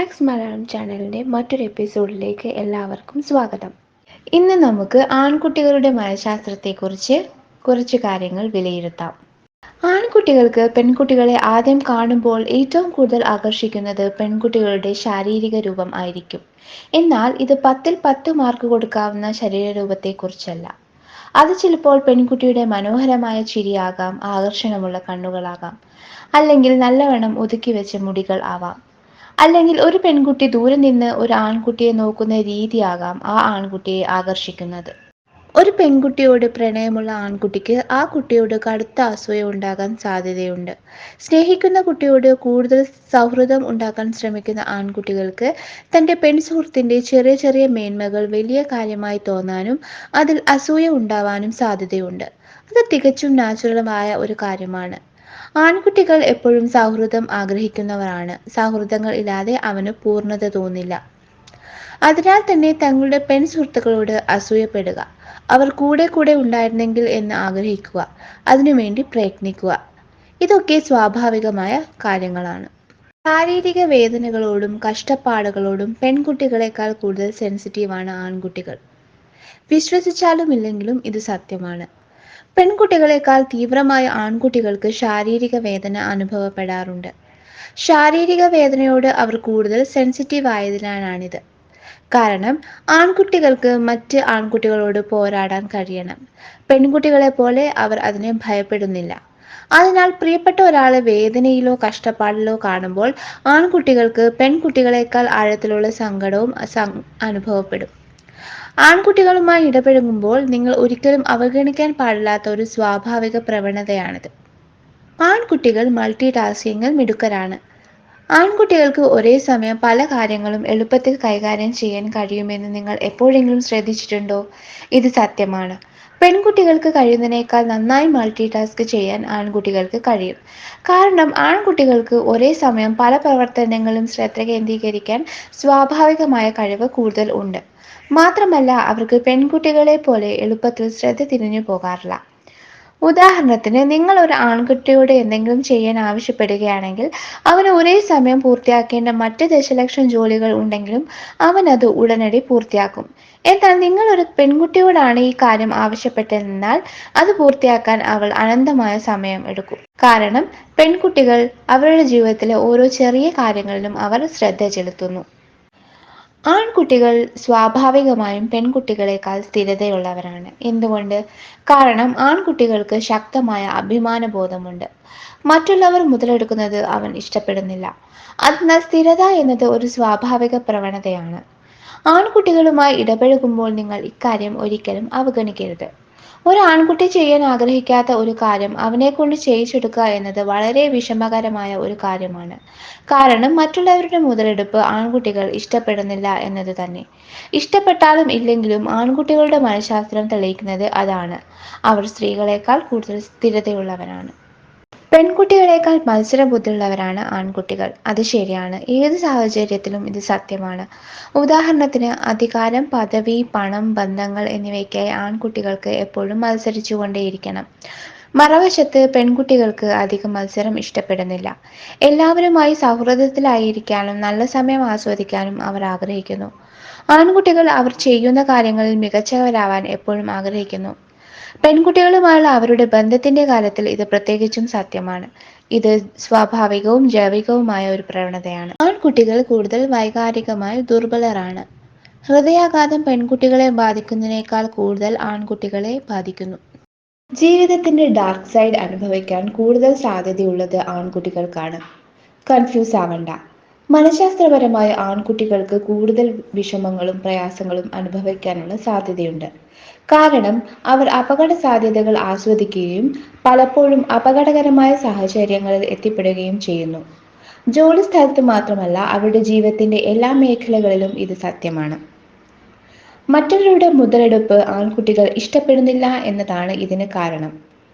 Max Malayalam ചാനലിൻ്റെ മറ്റൊരു എപ്പിസോഡിലേക്ക് എല്ലാവർക്കും സ്വാഗതം. ഇന്ന് നമുക്ക് ആൺകുട്ടികളുടെ മനഃശാസ്ത്രത്തെക്കുറിച്ച് കുറച്ച് കാര്യങ്ങൾ വിലയിരുത്താം. ആൺകുട്ടികൾക്ക് പെൺകുട്ടികളെ ആദ്യം കാണുമ്പോൾ ഏറ്റവും കൂടുതൽ ആകർഷിക്കുന്നത് പെൺകുട്ടികളുടെ ശാരീരിക രൂപം ആയിരിക്കും. എന്നാൽ ഇത് 10-ൽ 10 മാർക്ക് കൊടുക്കാവുന്ന ശരീരരൂപത്തെക്കുറിച്ചല്ല. അത് ചിലപ്പോൾ പെൺകുട്ടിയുടെ മനോഹരമായ ചിരിയാകാം, ആകർഷണമുള്ള കണ്ണുകളാകാം, അല്ലെങ്കിൽ നല്ലവണ്ണം ഒതുക്കി വെച്ച മുടികൾ ആവാം. അല്ലെങ്കിൽ ഒരു പെൺകുട്ടി ദൂരെ നിന്ന് ഒരു ആൺകുട്ടിയെ നോക്കുന്ന രീതിയാകാം ആ ആൺകുട്ടിയെ ആകർഷിക്കുന്നത്. ഒരു പെൺകുട്ടിയോട് പ്രണയമുള്ള ആൺകുട്ടിക്ക് ആ കുട്ടിയോട് കടുത്ത അസൂയ ഉണ്ടാകാൻ സാധ്യതയുണ്ട്. സ്നേഹിക്കുന്ന കുട്ടിയോട് കൂടുതൽ സൗഹൃദം ഉണ്ടാക്കാൻ ശ്രമിക്കുന്ന ആൺകുട്ടികൾക്ക് തൻ്റെ പെൺസുഹൃത്തിൻ്റെ ചെറിയ ചെറിയ മേന്മകൾ വലിയ കാര്യമായി തോന്നാനും അതിൽ അസൂയ ഉണ്ടാവാനും സാധ്യതയുണ്ട്. അത് തികച്ചും നാച്ചുറലായ ഒരു കാര്യമാണ്. ആൺകുട്ടികൾ എപ്പോഴും സൗഹൃദം ആഗ്രഹിക്കുന്നവരാണ്. സൗഹൃദങ്ങൾ ഇല്ലാതെ അവന് പൂർണ്ണത തോന്നില്ല. അതിനാൽ തന്നെ തങ്ങളുടെ പെൺസുഹൃത്തുക്കളോട് അസൂയപ്പെടുക, അവർ കൂടെ കൂടെ ഉണ്ടായിരുന്നെങ്കിൽ എന്ന് ആഗ്രഹിക്കുക, അതിനുവേണ്ടി പ്രയത്നിക്കുക, ഇതൊക്കെ സ്വാഭാവികമായ കാര്യങ്ങളാണ്. ശാരീരിക വേദനകളോടും കഷ്ടപ്പാടുകളോടും പെൺകുട്ടികളെക്കാൾ കൂടുതൽ സെൻസിറ്റീവാണ് ആൺകുട്ടികൾ. വിശ്വസിച്ചാലും ഇല്ലെങ്കിലും ഇത് സത്യമാണ്. പെൺകുട്ടികളെക്കാൾ തീവ്രമായ ആൺകുട്ടികൾക്ക് ശാരീരിക വേദന അനുഭവപ്പെടാറുണ്ട്. ശാരീരിക വേദനയോട് അവർ കൂടുതൽ സെൻസിറ്റീവ് ആയതിനാലാണിത്. കാരണം ആൺകുട്ടികൾക്ക് മറ്റ് ആൺകുട്ടികളോട് പോരാടാൻ കഴിയണം. പെൺകുട്ടികളെ പോലെ അവർ അതിനെ ഭയപ്പെടുന്നില്ല. അതിനാൽ പ്രിയപ്പെട്ട ഒരാളെ വേദനയിലോ കഷ്ടപ്പാടിലോ കാണുമ്പോൾ ആൺകുട്ടികൾക്ക് പെൺകുട്ടികളെക്കാൾ ആഴത്തിലുള്ള സങ്കടവും അനുഭവപ്പെടും. ആൺകുട്ടികളുമായി ഇടപഴകുമ്പോൾ നിങ്ങൾ ഒരിക്കലും അവഗണിക്കാൻ പാടില്ലാത്ത ഒരു സ്വാഭാവിക പ്രവണതയാണിത്. ആൺകുട്ടികൾ മൾട്ടി ടാസ്കിങ്ങിൽ മിടുക്കരാണ്. ആൺകുട്ടികൾക്ക് ഒരേ സമയം പല കാര്യങ്ങളും എളുപ്പത്തിൽ കൈകാര്യം ചെയ്യാൻ കഴിയുമെന്ന് നിങ്ങൾ എപ്പോഴെങ്കിലും ശ്രദ്ധിച്ചിട്ടുണ്ടോ? ഇത് സത്യമാണ്. പെൺകുട്ടികൾക്ക് കഴിയുന്നതിനേക്കാൾ നന്നായി മൾട്ടി ടാസ്ക് ചെയ്യാൻ ആൺകുട്ടികൾക്ക് കഴിയും. കാരണം ആൺകുട്ടികൾക്ക് ഒരേ സമയം പല പ്രവർത്തനങ്ങളിലും ശ്രദ്ധ കേന്ദ്രീകരിക്കാൻ സ്വാഭാവികമായ കഴിവ് കൂടുതൽ ഉണ്ട്. മാത്രമല്ല അവർക്ക് പെൺകുട്ടികളെ പോലെ എളുപ്പത്തിൽ ശ്രദ്ധ തിരിഞ്ഞു പോകാറില്ല. ഉദാഹരണത്തിന് നിങ്ങൾ ഒരു ആൺകുട്ടിയോട് എന്തെങ്കിലും ചെയ്യാൻ ആവശ്യപ്പെടുകയാണെങ്കിൽ അവന് ഒരേ സമയം പൂർത്തിയാക്കേണ്ട മറ്റ് ദശലക്ഷം ജോലികൾ ഉണ്ടെങ്കിലും അവൻ അത് ഉടനടി പൂർത്തിയാക്കും. എന്നാൽ നിങ്ങൾ ഒരു പെൺകുട്ടിയോടാണ് ഈ കാര്യം ആവശ്യപ്പെട്ടതെന്നാൽ അത് പൂർത്തിയാക്കാൻ അവൾ അനന്തമായ സമയം എടുക്കും. കാരണം പെൺകുട്ടികൾ അവരുടെ ജീവിതത്തിലെ ഓരോ ചെറിയ കാര്യങ്ങളിലും അവർ ശ്രദ്ധ ചെലുത്തുന്നു. ആൺകുട്ടികൾ സ്വാഭാവികമായും പെൺകുട്ടികളെക്കാൾ സ്ഥിരതയുള്ളവരാണ്. എന്തുകൊണ്ട്? കാരണം ആൺകുട്ടികൾക്ക് ശക്തമായ അഭിമാനബോധമുണ്ട്. മറ്റുള്ളവർ മുതലെടുക്കുന്നത് അവൻ ഇഷ്ടപ്പെടുന്നില്ല. അതിനാൽ സ്ഥിരത എന്നത് ഒരു സ്വാഭാവിക പ്രവണതയാണ്. ആൺകുട്ടികളുമായി ഇടപഴകുമ്പോൾ നിങ്ങൾ ഇക്കാര്യം ഒരിക്കലും അവഗണിക്കരുത്. ഒരു ആൺകുട്ടി ചെയ്യാൻ ആഗ്രഹിക്കാത്ത ഒരു കാര്യം അവനെക്കൊണ്ട് ചെയ്യിച്ചെടുക്കുക എന്നത് വളരെ വിഷമകരമായ ഒരു കാര്യമാണ്. കാരണം മറ്റുള്ളവരുടെ മുതലെടുപ്പ് ആൺകുട്ടികൾ ഇഷ്ടപ്പെടുന്നില്ല എന്നത് തന്നെ. ഇഷ്ടപ്പെട്ടാലും ഇല്ലെങ്കിലും ആൺകുട്ടികളുടെ മനഃശാസ്ത്രം തെളിയിക്കുന്നത് അതാണ്. അവർ സ്ത്രീകളെക്കാൾ കൂടുതൽ സ്ഥിരതയുള്ളവരാണ്. പെൺകുട്ടികളെക്കാൾ മത്സരബുദ്ധിയുള്ളവരാണ് ആൺകുട്ടികൾ. അത് ശരിയാണ്. ഏത് സാഹചര്യത്തിലും ഇത് സത്യമാണ്. ഉദാഹരണത്തിന് അധികാരം, പദവി, പണം, ബന്ധങ്ങൾ എന്നിവയ്ക്കായി ആൺകുട്ടികൾക്ക് എപ്പോഴും മത്സരിച്ചുകൊണ്ടേയിരിക്കണം. മറുവശത്ത് പെൺകുട്ടികൾക്ക് അധികം മത്സരം ഇഷ്ടപ്പെടുന്നില്ല. എല്ലാവരുമായി സൗഹൃദത്തിലായിരിക്കാനും നല്ല സമയം ആസ്വദിക്കാനും അവർ ആഗ്രഹിക്കുന്നു. ആൺകുട്ടികൾ അവർ ചെയ്യുന്ന കാര്യങ്ങളിൽ മികച്ചവരാവാൻ എപ്പോഴും ആഗ്രഹിക്കുന്നു. പെൺകുട്ടികളുമായുള്ള അവരുടെ ബന്ധത്തിന്റെ കാര്യത്തിൽ ഇത് പ്രത്യേകിച്ചും സത്യമാണ്. ഇത് സ്വാഭാവികവും ജൈവികവുമായ ഒരു പ്രവണതയാണ്. ആൺകുട്ടികൾ കൂടുതൽ വൈകാരികമായി ദുർബലരാണ്. ഹൃദയാഘാതം പെൺകുട്ടികളെ ബാധിക്കുന്നതിനേക്കാൾ കൂടുതൽ ആൺകുട്ടികളെ ബാധിക്കുന്നു. ജീവിതത്തിന്റെ ഡാർക്ക് സൈഡ് അനുഭവിക്കാൻ കൂടുതൽ സാധ്യതയുള്ളത് ആൺകുട്ടികൾക്കാണ്. കൺഫ്യൂസ് ആവണ്ട. മനഃശാസ്ത്രപരമായി ആൺകുട്ടികൾക്ക് കൂടുതൽ വിഷമങ്ങളും പ്രയാസങ്ങളും അനുഭവിക്കാനുള്ള സാധ്യതയുണ്ട്. കാരണം അവർ അപകട സാധ്യതകൾ ആസ്വദിക്കുകയും പലപ്പോഴും അപകടകരമായ സാഹചര്യങ്ങളിൽ എത്തിപ്പെടുകയും ചെയ്യുന്നു. ജോലി സ്ഥലത്ത് മാത്രമല്ല അവരുടെ ജീവിതത്തിന്റെ എല്ലാ മേഖലകളിലും ഇത് സത്യമാണ്. മറ്റൊരാളുടെ മുതലെടുപ്പ് ആൺകുട്ടികൾ ഇഷ്ടപ്പെടുന്നില്ല എന്നതാണ് ഇതിന് കാരണം.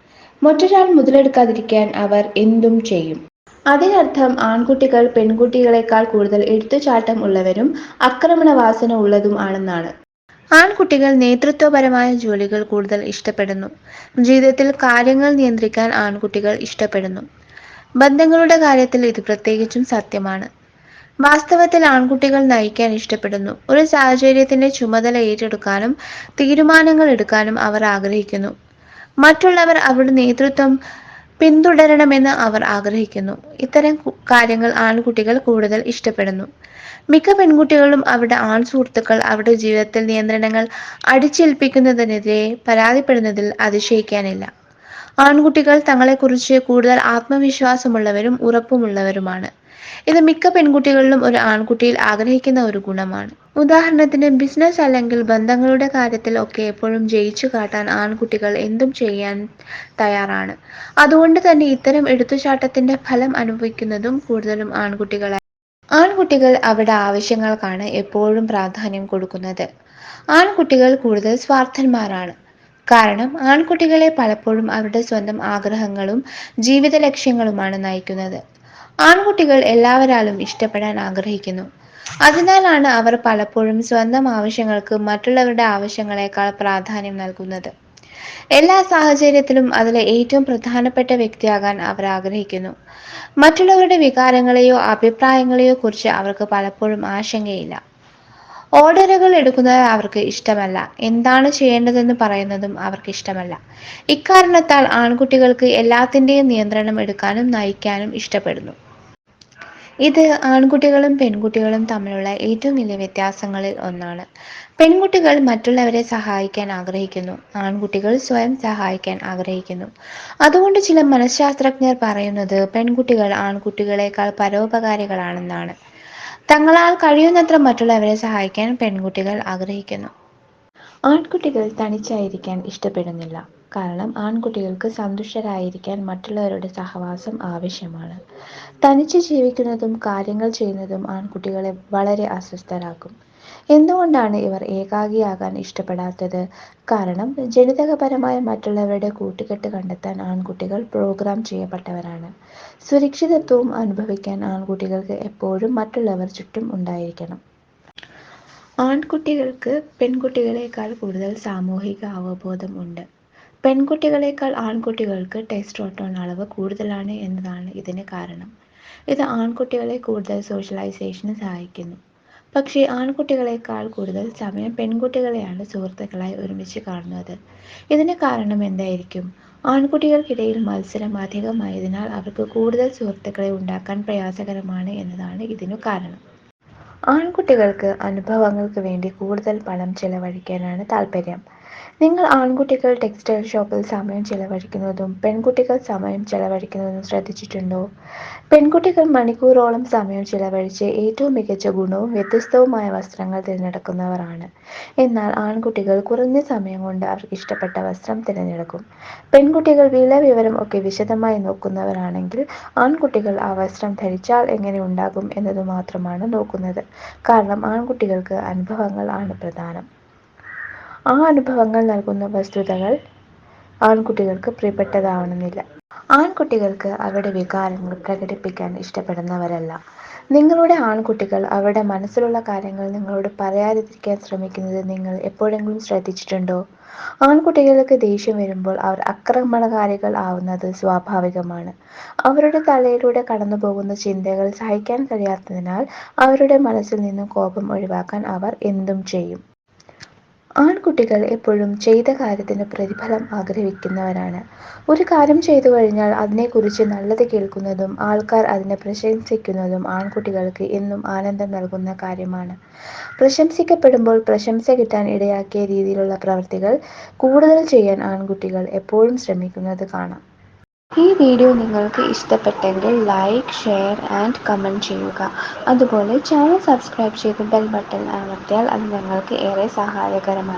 മറ്റൊരാൾ മുതലെടുക്കാതിരിക്കാൻ അവർ എന്തും ചെയ്യും. അതിനർത്ഥം ആൺകുട്ടികൾ പെൺകുട്ടികളെക്കാൾ കൂടുതൽ എടുത്തുചാട്ടം ഉള്ളവരും ആക്രമണവാസന ഉള്ളതും ആണെന്നാണ്. ആൺകുട്ടികൾ നേതൃത്വപരമായ ജോലികൾ കൂടുതൽ ഇഷ്ടപ്പെടുന്നു. ജീവിതത്തിൽ കാര്യങ്ങൾ നിയന്ത്രിക്കാൻ ആൺകുട്ടികൾ ഇഷ്ടപ്പെടുന്നു. ബന്ധങ്ങളുടെ കാര്യത്തിൽ ഇത് പ്രത്യേകിച്ചും സത്യമാണ്. വാസ്തവത്തിൽ ആൺകുട്ടികൾ നയിക്കാൻ ഇഷ്ടപ്പെടുന്നു. ഒരു സാഹചര്യത്തിന്റെ ചുമതല ഏറ്റെടുക്കാനും തീരുമാനങ്ങൾ എടുക്കാനും അവർ ആഗ്രഹിക്കുന്നു. മറ്റുള്ളവർ അവരുടെ നേതൃത്വം പിന്തുടരണമെന്ന് അവർ ആഗ്രഹിക്കുന്നു. ഇത്തരം കാര്യങ്ങൾ ആൺകുട്ടികൾ കൂടുതൽ ഇഷ്ടപ്പെടുന്നു. മിക്ക പെൺകുട്ടികളും അവരുടെ ആൺ സുഹൃത്തുക്കൾ അവരുടെ ജീവിതത്തിൽ നിയന്ത്രണങ്ങൾ അടിച്ചേൽപ്പിക്കുന്നതിനെതിരെ പരാതിപ്പെടുന്നതിൽ അതിശയിക്കാനില്ല. ആൺകുട്ടികൾ തങ്ങളെക്കുറിച്ച് കൂടുതൽ ആത്മവിശ്വാസമുള്ളവരും ഉറപ്പുമുള്ളവരുമാണ്. ഇത് മിക്ക പെൺകുട്ടികളിലും ഒരു ആൺകുട്ടിയിൽ ആഗ്രഹിക്കുന്ന ഒരു ഗുണമാണ്. ഉദാഹരണത്തിന് ബിസിനസ് അല്ലെങ്കിൽ ബന്ധങ്ങളുടെ കാര്യത്തിൽ ഒക്കെ എപ്പോഴും ജയിച്ചു കാട്ടാൻ ആൺകുട്ടികൾ എന്തും ചെയ്യാൻ തയ്യാറാണ്. അതുകൊണ്ട് തന്നെ ഇത്തരം എടുത്തുചാട്ടത്തിന്റെ ഫലം അനുഭവിക്കുന്നതും കൂടുതലും ആൺകുട്ടികളാണ്. ആൺകുട്ടികൾ അവരുടെ ആവശ്യങ്ങൾക്കാണ് എപ്പോഴും പ്രാധാന്യം കൊടുക്കുന്നത്. ആൺകുട്ടികൾ കൂടുതൽ സ്വാർത്ഥന്മാരാണ്. കാരണം ആൺകുട്ടികളെ പലപ്പോഴും അവരുടെ സ്വന്തം ആഗ്രഹങ്ങളും ജീവിത ലക്ഷ്യങ്ങളുമാണ് നയിക്കുന്നത്. ആൺകുട്ടികൾ എല്ലാവരാലും ഇഷ്ടപ്പെടാൻ ആഗ്രഹിക്കുന്നു. അതിനാലാണ് അവർ പലപ്പോഴും സ്വന്തം ആവശ്യങ്ങൾക്ക് മറ്റുള്ളവരുടെ ആവശ്യങ്ങളെക്കാൾ പ്രാധാന്യം നൽകുന്നത്. എല്ലാ സാഹചര്യത്തിലും അതിലെ ഏറ്റവും പ്രധാനപ്പെട്ട വ്യക്തിയാകാൻ അവർ ആഗ്രഹിക്കുന്നു. മറ്റുള്ളവരുടെ വികാരങ്ങളെയോ അഭിപ്രായങ്ങളെയോ കുറിച്ച് അവർക്ക് പലപ്പോഴും ആശങ്കയില്ല. ഓർഡറുകൾ എടുക്കുന്നത് അവർക്ക് ഇഷ്ടമല്ല. എന്താണ് ചെയ്യേണ്ടതെന്ന് പറയുന്നതും അവർക്ക് ഇഷ്ടമല്ല. ഇക്കാരണത്താൽ ആൺകുട്ടികൾക്ക് എല്ലാത്തിന്റെയും നിയന്ത്രണം എടുക്കാനും നയിക്കാനും ഇഷ്ടപ്പെടുന്നു. ഇത് ആൺകുട്ടികളും പെൺകുട്ടികളും തമ്മിലുള്ള ഏറ്റവും വലിയ വ്യത്യാസങ്ങളിൽ ഒന്നാണ്. പെൺകുട്ടികൾ മറ്റുള്ളവരെ സഹായിക്കാൻ ആഗ്രഹിക്കുന്നു. ആൺകുട്ടികൾ സ്വയം സഹായിക്കാൻ ആഗ്രഹിക്കുന്നു. അതുകൊണ്ട് ചില മനഃശാസ്ത്രജ്ഞർ പറയുന്നത് പെൺകുട്ടികൾ ആൺകുട്ടികളെക്കാൾ പരോപകാരികളാണെന്നാണ്. തങ്ങളാൽ കഴിയുന്നത്ര മറ്റുള്ളവരെ സഹായിക്കാൻ പെൺകുട്ടികൾ ആഗ്രഹിക്കുന്നു. ആൺകുട്ടികൾ തനിച്ചായിരിക്കാൻ ഇഷ്ടപ്പെടുന്നില്ല. കാരണം ആൺകുട്ടികൾക്ക് സന്തുഷ്ടരായിരിക്കാൻ മറ്റുള്ളവരുടെ സഹവാസം ആവശ്യമാണ്. തനിച്ച് ജീവിക്കുന്നതും കാര്യങ്ങൾ ചെയ്യുന്നതും ആൺകുട്ടികളെ വളരെ അസ്വസ്ഥരാക്കും. എന്തുകൊണ്ടാണ് ഇവർ ഏകാകിയാകാൻ ഇഷ്ടപ്പെടാത്തത്? കാരണം ജനിതകപരമായി മറ്റുള്ളവരുടെ കൂട്ടുകെട്ട് കണ്ടെത്താൻ ആൺകുട്ടികൾ പ്രോഗ്രാം ചെയ്യപ്പെട്ടവരാണ്. സുരക്ഷിതത്വവും അനുഭവിക്കാൻ ആൺകുട്ടികൾക്ക് എപ്പോഴും മറ്റുള്ളവർ ചുറ്റും ഉണ്ടായിരിക്കണം. ആൺകുട്ടികൾക്ക് പെൺകുട്ടികളെക്കാൾ കൂടുതൽ സാമൂഹിക അവബോധം ഉണ്ട്. പെൺകുട്ടികളെക്കാൾ ആൺകുട്ടികൾക്ക് ടെസ്റ്റോസ്റ്ററോൺ അളവ് കൂടുതലാണ് എന്നതാണ് ഇതിന് കാരണം. ഇത് ആൺകുട്ടികളെ കൂടുതൽ സോഷ്യലൈസേഷന് സഹായിക്കുന്നു. പക്ഷേ ആൺകുട്ടികളെക്കാൾ കൂടുതൽ സമയം പെൺകുട്ടികളെയാണ് സുഹൃത്തുക്കളായി ഒരുമിച്ച് കാണുന്നത്. ഇതിന് കാരണം എന്തായിരിക്കും? ആൺകുട്ടികൾക്കിടയിൽ മത്സരം അധികമായതിനാൽ അവർക്ക് കൂടുതൽ സുഹൃത്തുക്കളെ ഉണ്ടാക്കാൻ പ്രയാസകരമാണ് എന്നതാണ് ഇതിനു കാരണം. ആൺകുട്ടികൾക്ക് അനുഭവങ്ങൾക്ക് വേണ്ടി കൂടുതൽ പണം ചെലവഴിക്കാനാണ് താൽപ്പര്യം. നിങ്ങൾ ആൺകുട്ടികൾ ടെക്സ്റ്റൈൽ ഷോപ്പിൽ സമയം ചെലവഴിക്കുന്നതും പെൺകുട്ടികൾ സമയം ചെലവഴിക്കുന്നതും ശ്രദ്ധിച്ചിട്ടുണ്ടോ? പെൺകുട്ടികൾ മണിക്കൂറോളം സമയം ചെലവഴിച്ച് ഏറ്റവും മികച്ച ഗുണവും വ്യത്യസ്തവുമായ വസ്ത്രങ്ങൾ തിരഞ്ഞെടുക്കുന്നവർ ആണ്. എന്നാൽ ആൺകുട്ടികൾ കുറഞ്ഞ സമയം കൊണ്ട് അവർക്ക് ഇഷ്ടപ്പെട്ട വസ്ത്രം തിരഞ്ഞെടുക്കും. പെൺകുട്ടികൾ വില വിവരം ഒക്കെ വിശദമായി നോക്കുന്നവരാണെങ്കിൽ ആൺകുട്ടികൾ ആ വസ്ത്രം ധരിച്ചാൽ എങ്ങനെ ഉണ്ടാകും എന്നത് മാത്രമാണ് നോക്കുന്നത്. കാരണം ആൺകുട്ടികൾക്ക് അനുഭവങ്ങൾ ആണ് പ്രധാനം. ആ അനുഭവങ്ങൾ നൽകുന്ന വസ്തുതകൾ ആൺകുട്ടികൾക്ക് പ്രിയപ്പെട്ടതാവണമെന്നില്ല. ആൺകുട്ടികൾക്ക് അവരുടെ വികാരങ്ങൾ പ്രകടിപ്പിക്കാൻ ഇഷ്ടപ്പെടുന്നവരല്ല. നിങ്ങളുടെ ആൺകുട്ടികൾ അവരുടെ മനസ്സിലുള്ള കാര്യങ്ങൾ നിങ്ങളോട് പറയാതിരിക്കാൻ ശ്രമിക്കുന്നത് നിങ്ങൾ എപ്പോഴെങ്കിലും ശ്രദ്ധിച്ചിട്ടുണ്ടോ? ആൺകുട്ടികൾക്ക് ദേഷ്യം വരുമ്പോൾ അവർ ആക്രമണകാരികൾ ആവുന്നത് സ്വാഭാവികമാണ്. അവരുടെ തലയിലൂടെ കടന്നുപോകുന്ന ചിന്തകൾ സഹിക്കാൻ കഴിയാത്തതിനാൽ അവരുടെ മനസ്സിൽ നിന്നും കോപം ഒഴിവാക്കാൻ അവർ എന്തും ചെയ്യും. ആൺകുട്ടികൾ എപ്പോഴും ചെയ്ത കാര്യത്തിന് പ്രതിഫലം ആഗ്രഹിക്കുന്നവരാണ്. ഒരു കാര്യം ചെയ്തു കഴിഞ്ഞാൽ അതിനെക്കുറിച്ച് നല്ലത് കേൾക്കുന്നതും ആൾക്കാർ അതിനെ പ്രശംസിക്കുന്നതും ആൺകുട്ടികൾക്ക് എന്നും ആനന്ദം നൽകുന്ന കാര്യമാണ്. പ്രശംസിക്കപ്പെടുമ്പോൾ പ്രശംസ കിട്ടാൻ ഇടയാക്കിയ രീതിയിലുള്ള പ്രവൃത്തികൾ കൂടുതൽ ചെയ്യാൻ ആൺകുട്ടികൾ എപ്പോഴും ശ്രമിക്കുന്നത് കാണാം. ഈ വീഡിയോ നിങ്ങൾക്ക് ഇഷ്ടപ്പെട്ടെങ്കിൽ ലൈക്ക്, ഷെയർ ആൻഡ് കമൻറ്റ് ചെയ്യുക. അതുപോലെ ചാനൽ സബ്സ്ക്രൈബ് ചെയ്ത് ബെൽ ബട്ടൺ അമർത്തിയാൽ അത് ഞങ്ങൾക്ക് ഏറെ സഹായകരമായിരിക്കും.